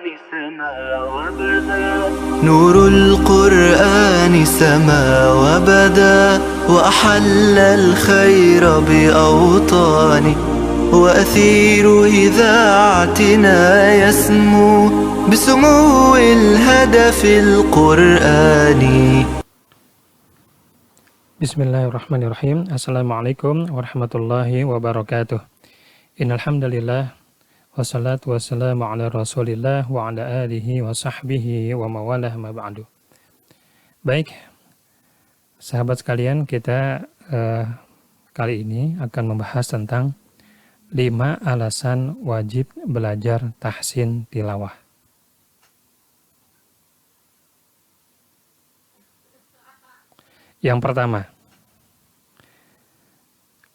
سما وبدا نور القرآن سما وبدا وأحل الخير بأوطانه وأثير إذاعتنا يسمو بسمو الهدف القرآني. Bismillahirrahmanirrahim. Assalamualaikum warahmatullahi wabarakatuh. Innalhamdulillah wassalatu wassalamu ala rasulillah wa ala alihi wa sahbihi wa mawalah ma ba'du. Baik, sahabat sekalian, kita kali ini akan membahas tentang 5 alasan wajib belajar tahsin tilawah. Yang pertama,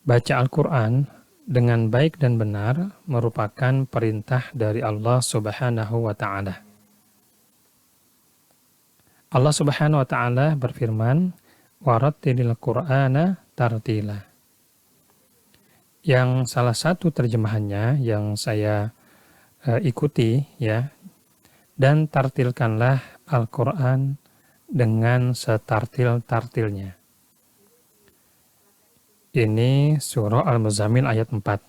baca Al-Quran dengan baik dan benar merupakan perintah dari Allah Subhanahu wa Ta'ala. Allah Subhanahu wa Ta'ala berfirman, "Warattilil Qur'ana tartila." Yang salah satu terjemahannya yang saya ikuti ya, dan tartilkanlah Al-Quran dengan setartil-tartilnya. Ini surah Al-Muzammil ayat 4.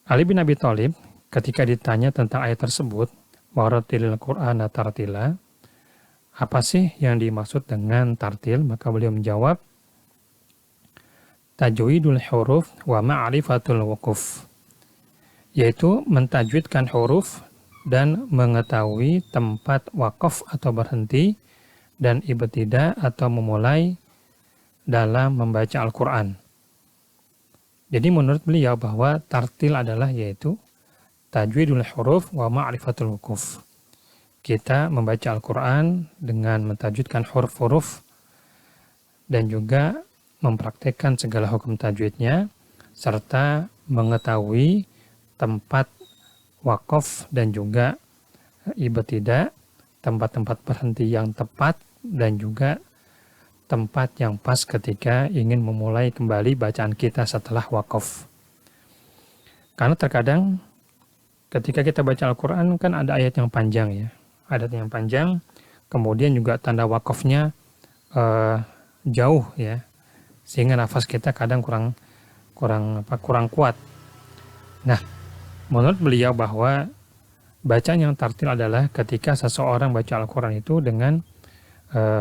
Ali bin Abi Thalib ketika ditanya tentang ayat tersebut, warattilil Qur'ana tartila, apa sih yang dimaksud dengan tartil? Maka beliau menjawab, tajwidul huruf wa ma'rifatul wuquf, yaitu mentajwidkan huruf dan mengetahui tempat wakaf atau berhenti dan ibtidah atau memulai dalam membaca Al-Quran. Jadi menurut beliau bahwa tartil adalah yaitu tajwidul huruf wa ma'rifatul wuquf. Kita membaca Al-Quran dengan mentajwidkan huruf-huruf dan juga mempraktekkan segala hukum tajwidnya serta mengetahui tempat wakaf dan juga ibtidah, tempat-tempat berhenti yang tepat dan juga tempat yang pas ketika ingin memulai kembali bacaan kita setelah wakaf. Karena terkadang ketika kita baca Al-Quran kan ada ayat yang panjang ya, ayat yang panjang, kemudian juga tanda wakafnya jauh ya, sehingga nafas kita kadang kurang kuat. Nah, menurut beliau bahwa bacaan yang tartil adalah ketika seseorang baca Al-Quran itu dengan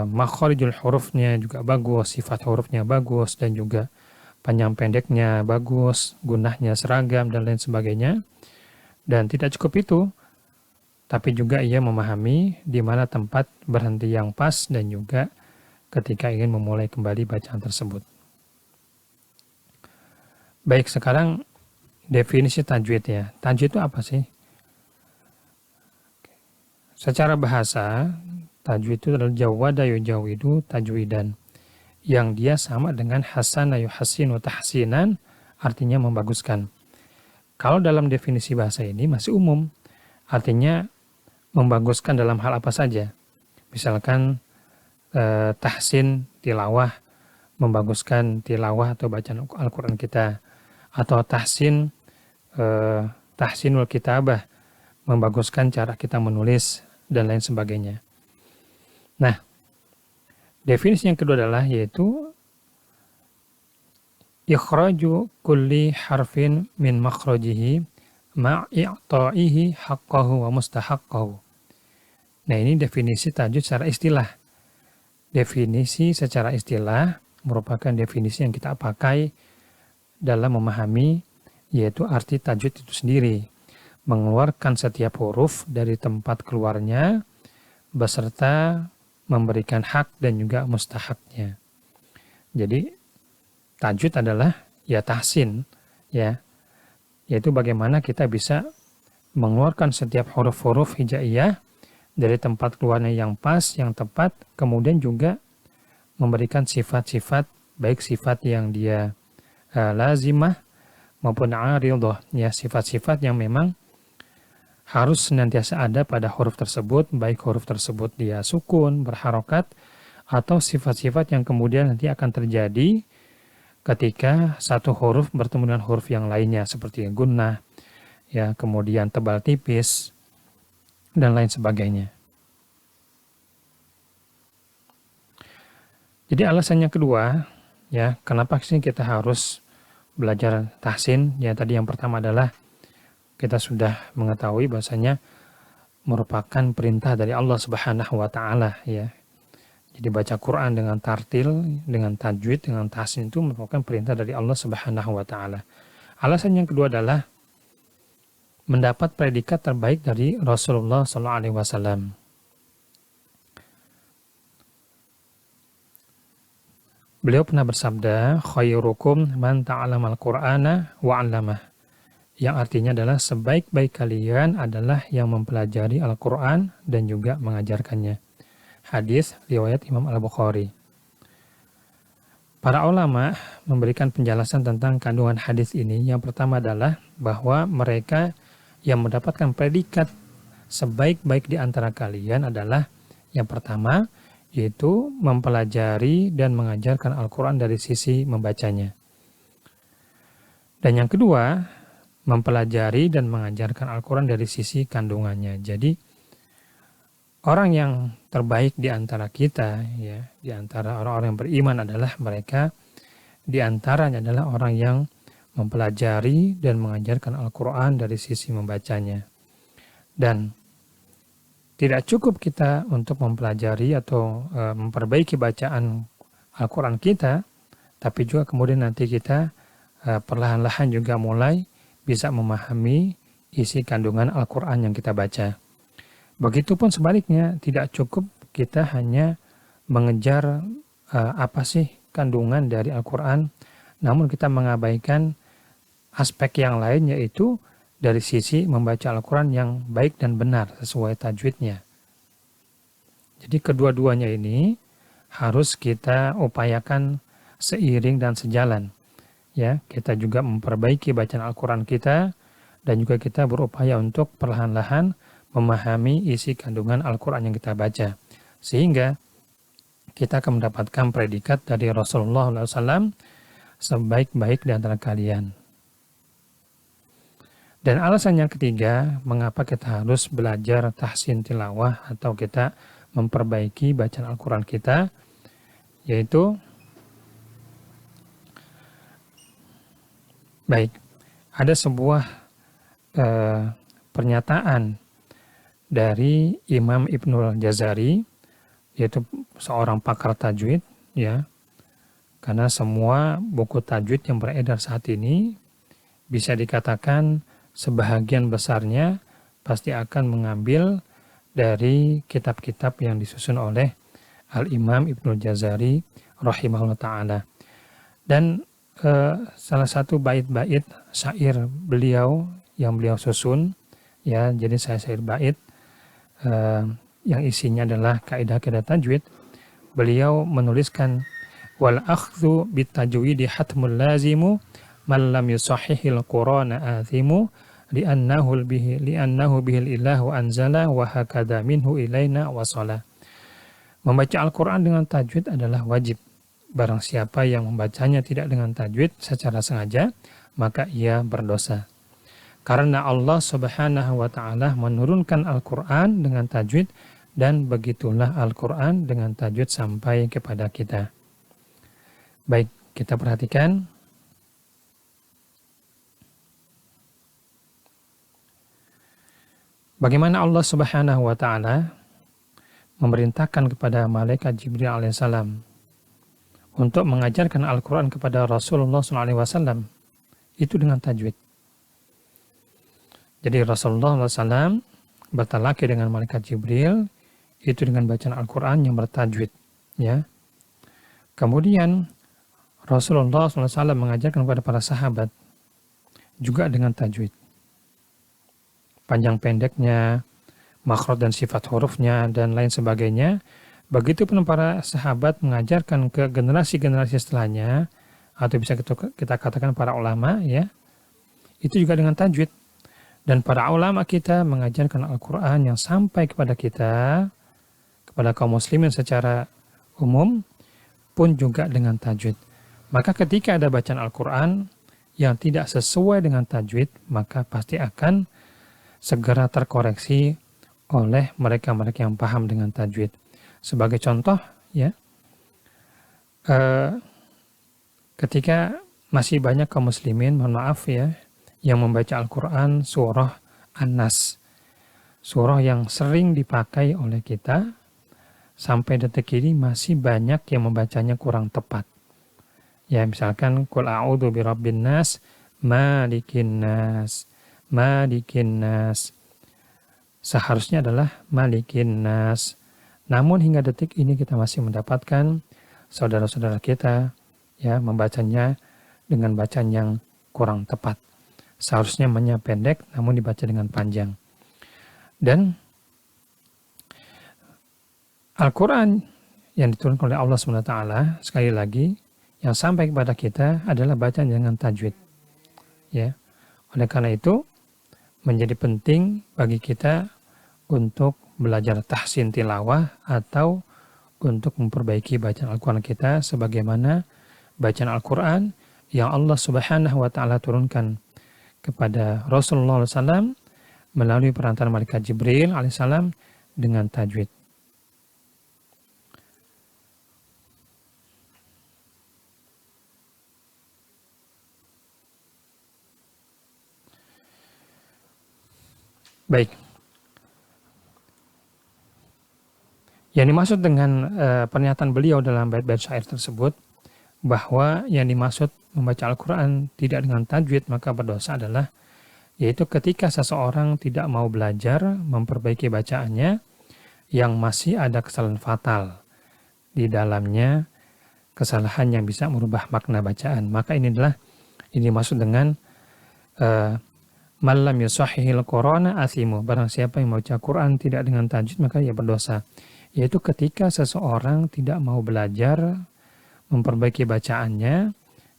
makharijul hurufnya juga bagus, sifat hurufnya bagus, dan juga panjang pendeknya bagus, gunahnya seragam, dan lain sebagainya. Dan tidak cukup itu, tapi juga ia memahami di mana tempat berhenti yang pas dan juga ketika ingin memulai kembali bacaan tersebut. Baik, sekarang definisi tajwid ya. Tajwid itu apa sih? Secara bahasa, tajwid itu adalah jawada yujawidu tajwidan, yang dia sama dengan hasana yuhassinu tahsinan, artinya membaguskan. Kalau dalam definisi bahasa ini masih umum, artinya membaguskan dalam hal apa saja. Misalkan tahsin tilawah, membaguskan tilawah atau bacaan Al-Quran kita, atau tahsinul kitabah, membaguskan cara kita menulis, dan lain sebagainya. Nah, definisi yang kedua adalah yaitu ikhraju kulli harfin min makhrajihi ma'i'ta'ihi haqqahu wa mustahaqqahu. Nah, ini definisi tajwid secara istilah. Definisi secara istilah merupakan definisi yang kita pakai dalam memahami yaitu arti tajwid itu sendiri, mengeluarkan setiap huruf dari tempat keluarnya beserta memberikan hak dan juga mustahaknya. Jadi tajwid adalah ya tahsin ya, yaitu bagaimana kita bisa mengeluarkan setiap huruf-huruf hijaiyah dari tempat keluarnya yang pas, yang tepat, kemudian juga memberikan sifat-sifat, baik sifat yang dia lazimah maupun aridah, ya sifat-sifat yang memang harus senantiasa ada pada huruf tersebut, baik huruf tersebut dia sukun, berharokat, atau sifat-sifat yang kemudian nanti akan terjadi ketika satu huruf bertemu dengan huruf yang lainnya seperti gunnah, ya, kemudian tebal tipis dan lain sebagainya. Jadi alasan yang kedua, ya, kenapa sih kita harus belajar tahsin? Ya, tadi yang pertama adalah kita sudah mengetahui bahasanya merupakan perintah dari Allah Subhanahu wa taala, ya. Jadi baca Quran dengan tartil, dengan tajwid, dengan tahsin itu merupakan perintah dari Allah Subhanahu wa taala. Alasan yang kedua adalah mendapat predikat terbaik dari Rasulullah sallallahu alaihi wasallam. Beliau pernah bersabda, khairukum man ta'allamal Qur'ana wa 'allamah. Yang artinya adalah sebaik-baik kalian adalah yang mempelajari Al-Qur'an dan juga mengajarkannya. Hadis riwayat Imam Al-Bukhari. Para ulama memberikan penjelasan tentang kandungan hadis ini. Yang pertama adalah bahwa mereka yang mendapatkan predikat sebaik-baik di antara kalian adalah yang pertama, yaitu mempelajari dan mengajarkan Al-Quran dari sisi membacanya. Dan yang kedua, mempelajari dan mengajarkan Al-Quran dari sisi kandungannya. Jadi, orang yang terbaik di antara kita, ya, di antara orang-orang yang beriman adalah mereka, di antaranya adalah orang yang mempelajari dan mengajarkan Al-Quran dari sisi membacanya. Dan tidak cukup kita untuk mempelajari atau memperbaiki bacaan Al-Quran kita, tapi juga kemudian nanti kita perlahan-lahan juga mulai bisa memahami isi kandungan Al-Quran yang kita baca. Begitupun sebaliknya, tidak cukup kita hanya mengejar apa sih kandungan dari Al-Quran, namun kita mengabaikan aspek yang lain, yaitu dari sisi membaca Al-Quran yang baik dan benar sesuai tajwidnya. Jadi kedua-duanya ini harus kita upayakan seiring dan sejalan. Ya, kita juga memperbaiki bacaan Al-Quran kita dan juga kita berupaya untuk perlahan-lahan memahami isi kandungan Al-Quran yang kita baca. Sehingga kita akan mendapatkan predikat dari Rasulullah SAW sebaik-baik di antara kalian. Dan alasan yang ketiga, mengapa kita harus belajar tahsin tilawah atau kita memperbaiki bacaan Al-Quran kita, yaitu baik, ada sebuah pernyataan dari Imam Ibnul Jazari, yaitu seorang pakar tajwid, ya. Karena semua buku tajwid yang beredar saat ini bisa dikatakan sebahagian besarnya pasti akan mengambil dari kitab-kitab yang disusun oleh Al-Imam Ibnul Jazari rahimahullah ta'ala. Dan salah satu bait-bait syair beliau yang beliau susun, ya, jadi syair bait yang isinya adalah kaidah-kaidah tajwid. Beliau menuliskan, wal akhdhu bit tajwidi hatmul lazimu man lam yusahhihil qur'ana athimu li'annahu bihil ilahu anzala wa hakadha minhu ilaina wasala. Membaca Al-Quran dengan tajwid adalah wajib. Barang siapa yang membacanya tidak dengan tajwid secara sengaja, maka ia berdosa. Karena Allah Subhanahu wa ta'ala menurunkan Al-Quran dengan tajwid, dan begitulah Al-Quran dengan tajwid sampai kepada kita. Baik, kita perhatikan. Bagaimana Allah Subhanahu wa ta'ala memerintahkan kepada malaikat Jibril alaihissalam untuk mengajarkan Al-Quran kepada Rasulullah SAW itu dengan tajwid. Jadi Rasulullah SAW bertalaki dengan malaikat Jibril itu dengan bacaan Al-Quran yang bertajwid, ya. Kemudian Rasulullah SAW mengajarkan kepada para sahabat juga dengan tajwid. Panjang pendeknya, makhraj dan sifat hurufnya, dan lain sebagainya. Begitupun para sahabat mengajarkan ke generasi-generasi setelahnya, atau bisa kita katakan para ulama, ya, itu juga dengan tajwid. Dan para ulama kita mengajarkan Al-Quran yang sampai kepada kita, kepada kaum muslimin secara umum, pun juga dengan tajwid. Maka ketika ada bacaan Al-Quran yang tidak sesuai dengan tajwid, maka pasti akan segera terkoreksi oleh mereka-mereka yang paham dengan tajwid. Sebagai contoh, ya, ketika masih banyak kaum muslimin, mohon maaf ya, yang membaca Al-Quran surah An-Nas, surah yang sering dipakai oleh kita, sampai detik ini masih banyak yang membacanya kurang tepat. Ya, misalkan Qul a'udzu birabbin nas, malikin nas, malikin nas. Seharusnya adalah malikin nas. Namun hingga detik ini kita masih mendapatkan saudara-saudara kita ya membacanya dengan bacaan yang kurang tepat. Seharusnya pendek namun dibaca dengan panjang. Dan Al-Quran yang diturunkan oleh Allah SWT, sekali lagi, yang sampai kepada kita adalah bacaan dengan tajwid. Ya. Oleh karena itu, menjadi penting bagi kita untuk belajar tahsin tilawah atau untuk memperbaiki bacaan Al-Quran kita sebagaimana bacaan Al-Quran yang Allah Subhanahu wa Ta'ala turunkan kepada Rasulullah SAW melalui perantara malaikat Jibril alaihissalam dengan tajwid. Baik. Yang dimaksud dengan pernyataan beliau dalam bait-bait syair tersebut, bahwa yang dimaksud membaca Al-Quran tidak dengan tajwid maka berdosa adalah, yaitu ketika seseorang tidak mau belajar memperbaiki bacaannya yang masih ada kesalahan fatal di dalamnya, kesalahan yang bisa merubah makna bacaan. Maka ini dimaksud dengan malam yusahihil Qur'ana athimu. Barang siapa yang membaca Quran tidak dengan tajwid maka ia berdosa. Yaitu ketika seseorang tidak mau belajar memperbaiki bacaannya,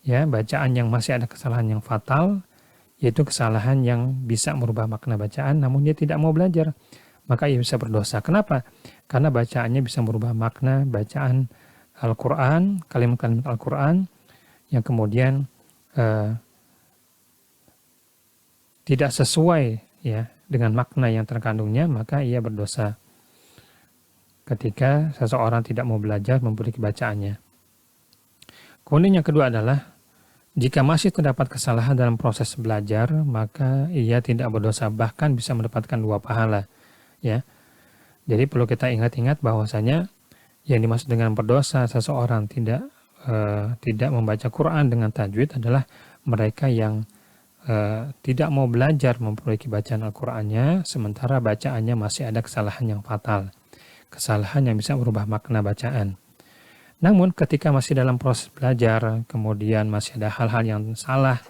ya, bacaan yang masih ada kesalahan yang fatal, yaitu kesalahan yang bisa merubah makna bacaan, namun dia tidak mau belajar, maka ia bisa berdosa. Kenapa? Karena bacaannya bisa merubah makna bacaan Al-Quran, kalimat-kalimat Al-Quran, yang kemudian tidak sesuai ya dengan makna yang terkandungnya, maka ia berdosa ketika seseorang tidak mau belajar memperbaiki bacaannya. Kemudian yang kedua adalah, jika masih terdapat kesalahan dalam proses belajar, maka ia tidak berdosa, bahkan bisa mendapatkan 2 pahala. Ya, jadi perlu kita ingat-ingat bahwasanya yang dimaksud dengan berdosa seseorang tidak membaca Quran dengan tajwid adalah mereka yang tidak mau belajar memperbaiki bacaan Al-Qurannya, sementara bacaannya masih ada kesalahan yang fatal, kesalahan yang bisa merubah makna bacaan. Namun ketika masih dalam proses belajar, kemudian masih ada hal-hal yang salah,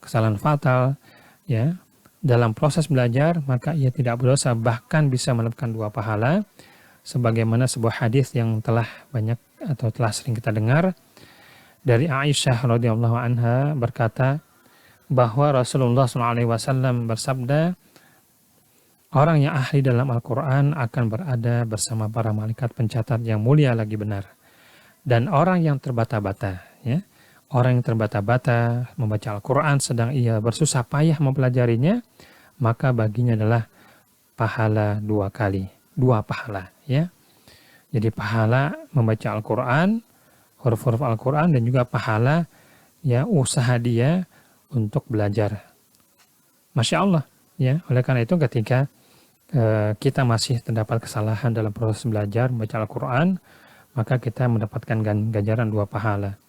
kesalahan fatal, ya, dalam proses belajar, maka ia tidak berdosa, bahkan bisa mendapatkan 2 pahala, sebagaimana sebuah hadis yang telah banyak atau telah sering kita dengar dari Aisyah radhiyallahu anha berkata bahwa Rasulullah SAW bersabda, orang yang ahli dalam Al-Quran akan berada bersama para malaikat pencatat yang mulia lagi benar. Dan orang yang terbata-bata, ya, orang yang terbata-bata membaca Al-Quran sedang ia bersusah payah mempelajarinya, maka baginya adalah pahala 2 kali, 2 pahala, ya. Jadi pahala membaca Al-Quran, huruf-huruf Al-Quran, dan juga pahala ya usaha dia untuk belajar. Masya Allah, ya. Oleh karena itu ketika kita masih terdapat kesalahan dalam proses belajar membaca Al-Quran, maka kita mendapatkan ganjaran 2 pahala.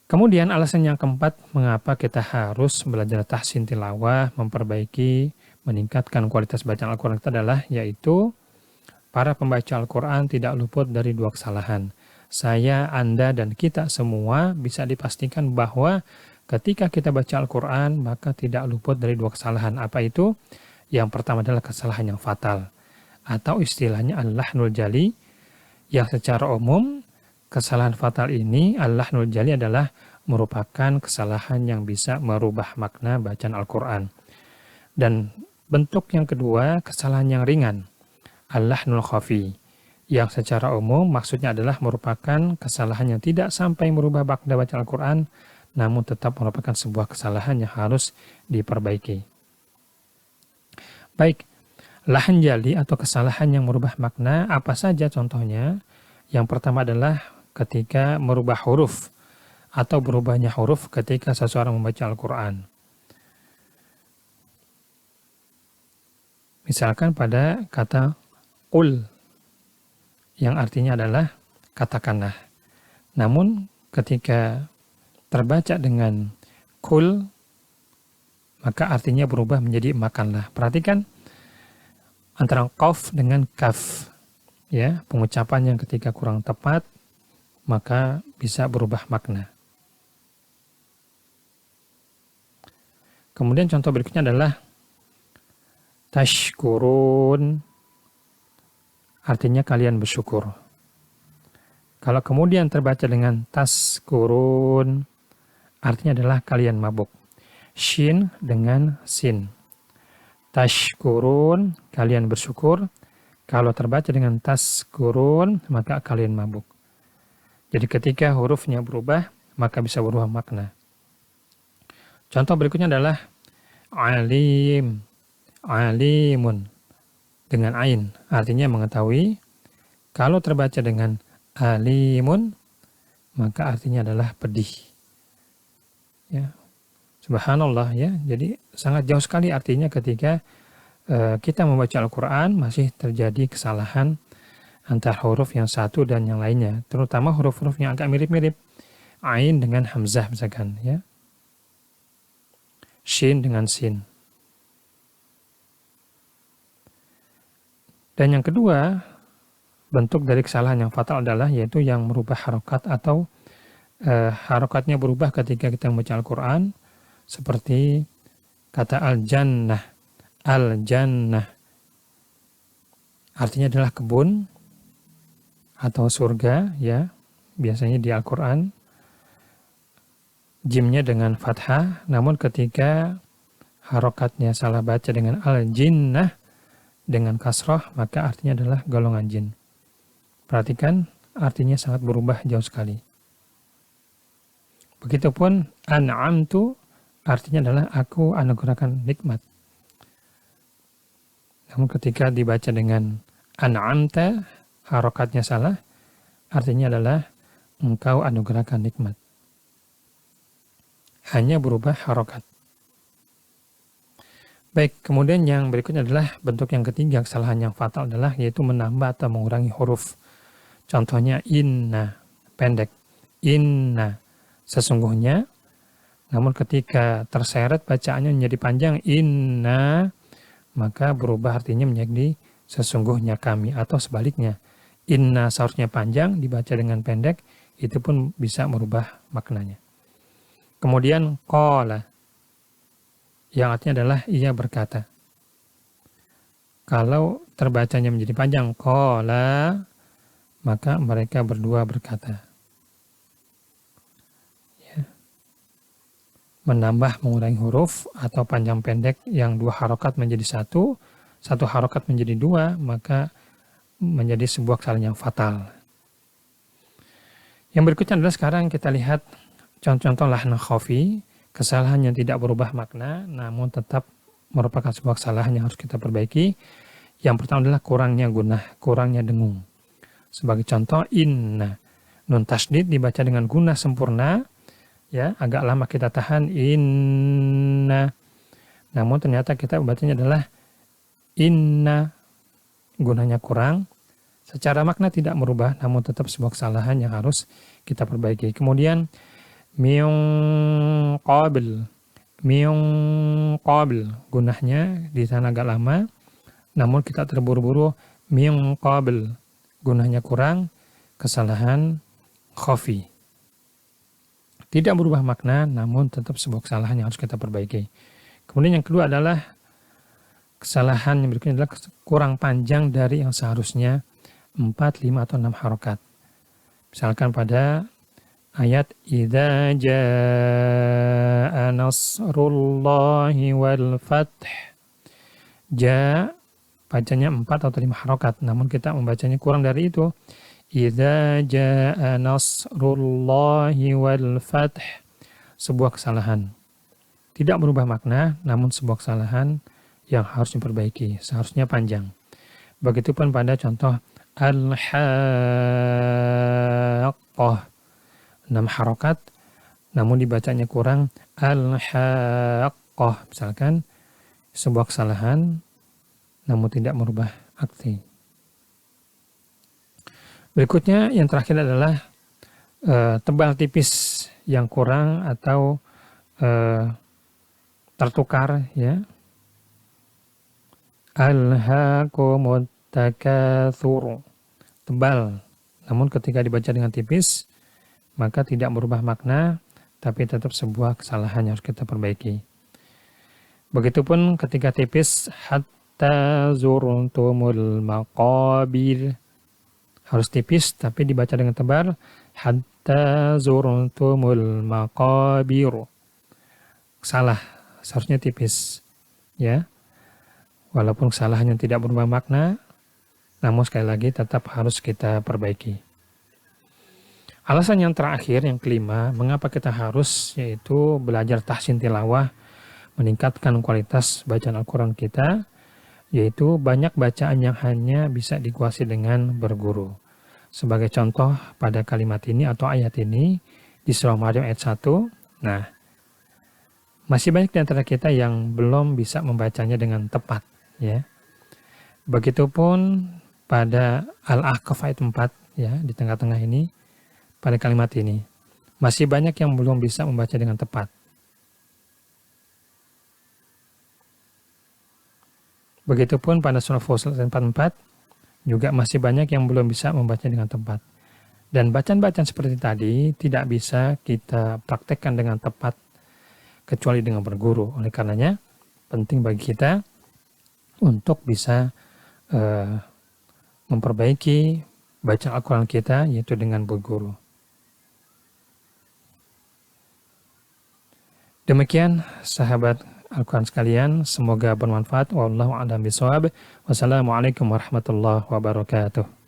Kemudian alasan yang keempat, mengapa kita harus belajar tahsin tilawah, memperbaiki, meningkatkan kualitas bacaan Al-Quran itu adalah, yaitu para pembaca Al-Quran tidak luput dari 2 kesalahan. Saya, Anda, dan kita semua bisa dipastikan bahwa ketika kita baca Al-Quran, maka tidak luput dari 2 kesalahan. Apa itu? Yang pertama adalah kesalahan yang fatal, atau istilahnya al-lahnul jali, yang secara umum kesalahan fatal ini, al-lahnul jali, adalah merupakan kesalahan yang bisa merubah makna bacaan Al-Quran. Dan bentuk yang kedua, kesalahan yang ringan, al-lahnul khafi, yang secara umum maksudnya adalah merupakan kesalahan yang tidak sampai merubah makna bacaan Al-Quran, namun tetap merupakan sebuah kesalahan yang harus diperbaiki. Baik, lahan jali atau kesalahan yang merubah makna apa saja contohnya? Yang pertama adalah ketika merubah huruf atau berubahnya huruf ketika seseorang membaca Al-Quran. Misalkan pada kata qul, yang artinya adalah katakanlah. Namun ketika terbaca dengan kul, maka artinya berubah menjadi makanlah. Perhatikan antara qaf dengan kaf. Ya, pengucapan yang ketika kurang tepat, maka bisa berubah makna. Kemudian contoh berikutnya adalah tashkurun, artinya kalian bersyukur. Kalau kemudian terbaca dengan taskurun, artinya adalah kalian mabuk. Shin dengan sin. Tashkurun, kalian bersyukur. Kalau terbaca dengan taskurun, maka kalian mabuk. Jadi ketika hurufnya berubah, maka bisa berubah makna. Contoh berikutnya adalah alim, alimun, dengan ain, artinya mengetahui. Kalau terbaca dengan alimun, maka artinya adalah pedih. Ya, subhanallah ya. Jadi sangat jauh sekali artinya ketika kita membaca Al-Quran masih terjadi kesalahan antara huruf yang satu dan yang lainnya, terutama huruf-huruf yang agak mirip-mirip. Ain dengan hamzah misalkan, ya. Shin dengan sin. Dan yang kedua, bentuk dari kesalahan yang fatal adalah yaitu yang merubah harokat atau harokatnya berubah ketika kita membaca Al-Quran, seperti kata al-jannah. Al-jannah artinya adalah kebun atau surga, ya. Biasanya di Al-Quran jimnya dengan fathah, namun ketika harokatnya salah baca dengan al-jinnah dengan kasroh, maka artinya adalah golongan jin. Perhatikan, artinya sangat berubah jauh sekali. Begitupun an'amtu, artinya adalah aku anugerahkan nikmat. Namun ketika dibaca dengan an'amta, harokatnya salah, artinya adalah engkau anugerahkan nikmat. Hanya berubah harokat. Baik, kemudian yang berikutnya adalah bentuk yang ketiga, kesalahan yang fatal adalah yaitu menambah atau mengurangi huruf. Contohnya inna, pendek. Inna, sesungguhnya. Namun ketika terseret bacaannya menjadi panjang, inna, maka berubah artinya menjadi sesungguhnya kami. Atau sebaliknya, inna seharusnya panjang, dibaca dengan pendek, itu pun bisa merubah maknanya. Kemudian qala, yang artinya adalah ia berkata. Kalau terbacanya menjadi panjang qala, maka mereka berdua berkata. Ya. Menambah mengurangi huruf atau panjang pendek yang dua harokat menjadi satu harokat menjadi dua, maka menjadi sebuah kesalahan yang fatal. Yang berikutnya adalah sekarang kita lihat contoh-contoh lahna khafi, kesalahan yang tidak berubah makna, namun tetap merupakan sebuah kesalahan yang harus kita perbaiki. Yang pertama adalah kurangnya gunah, kurangnya dengung. Sebagai contoh, inna. Nun tasdid dibaca dengan gunah sempurna, ya, agak lama kita tahan, inna. Namun ternyata kita bacanya adalah inna. Gunanya kurang. Secara makna tidak merubah, namun tetap sebuah kesalahan yang harus kita perbaiki. Kemudian, min qabil, gunahnya di sana agak lama, namun kita terburu-buru, min qabil, gunahnya kurang, kesalahan khafi. Tidak berubah makna, namun tetap sebuah kesalahan yang harus kita perbaiki. Kemudian yang kedua adalah kesalahan yang berikutnya adalah kurang panjang dari yang seharusnya 4, 5, atau 6 harokat. Misalkan pada ayat idza jaa nasrullahi wal fath, ja bacanya 4 atau 5 harokat, namun kita membacanya kurang dari itu. Idza jaa nasrullahi wal fath. Sebuah kesalahan. Tidak berubah makna, namun sebuah kesalahan yang harus diperbaiki. Seharusnya panjang. Begitupun pada contoh al-haqqah. 6 harokat, namun dibacanya kurang. Al-haqqah. Misalkan sebuah kesalahan, namun tidak merubah arti. Berikutnya yang terakhir adalah tebal tipis yang kurang atau tertukar, ya. Alhaakumut takatsur. Tebal, namun ketika dibaca dengan tipis maka tidak merubah makna, tapi tetap sebuah kesalahan yang harus kita perbaiki. Begitupun ketika tipis, hatta zurtumul maqabir. Harus tipis tapi dibaca dengan tebal, hatta zurtumul maqabir. Salah, seharusnya tipis, ya. Walaupun kesalahan yang tidak berubah makna, namun sekali lagi tetap harus kita perbaiki. Alasan yang terakhir, yang kelima, mengapa kita harus, yaitu belajar tahsin tilawah, meningkatkan kualitas bacaan Al-Quran kita, yaitu banyak bacaan yang hanya bisa dikuasai dengan berguru. Sebagai contoh pada kalimat ini atau ayat ini di surah Maryam ayat 1. Nah, masih banyak di antara kita yang belum bisa membacanya dengan tepat, ya. Begitupun pada Al-Ahqaf ayat 4, ya, di tengah-tengah ini, pada kalimat ini masih banyak yang belum bisa membaca dengan tepat. Begitupun pada surah Fussilat ayat 44 juga masih banyak yang belum bisa membaca dengan tepat. Dan bacaan-bacaan seperti tadi tidak bisa kita praktekkan dengan tepat kecuali dengan berguru. Oleh karenanya penting bagi kita untuk bisa memperbaiki bacaan Al-Quran kita, yaitu dengan berguru. Demikian sahabat Al-Quran sekalian, semoga bermanfaat. Wallahu a'lam bishawab. Wassalamualaikum warahmatullahi wabarakatuh.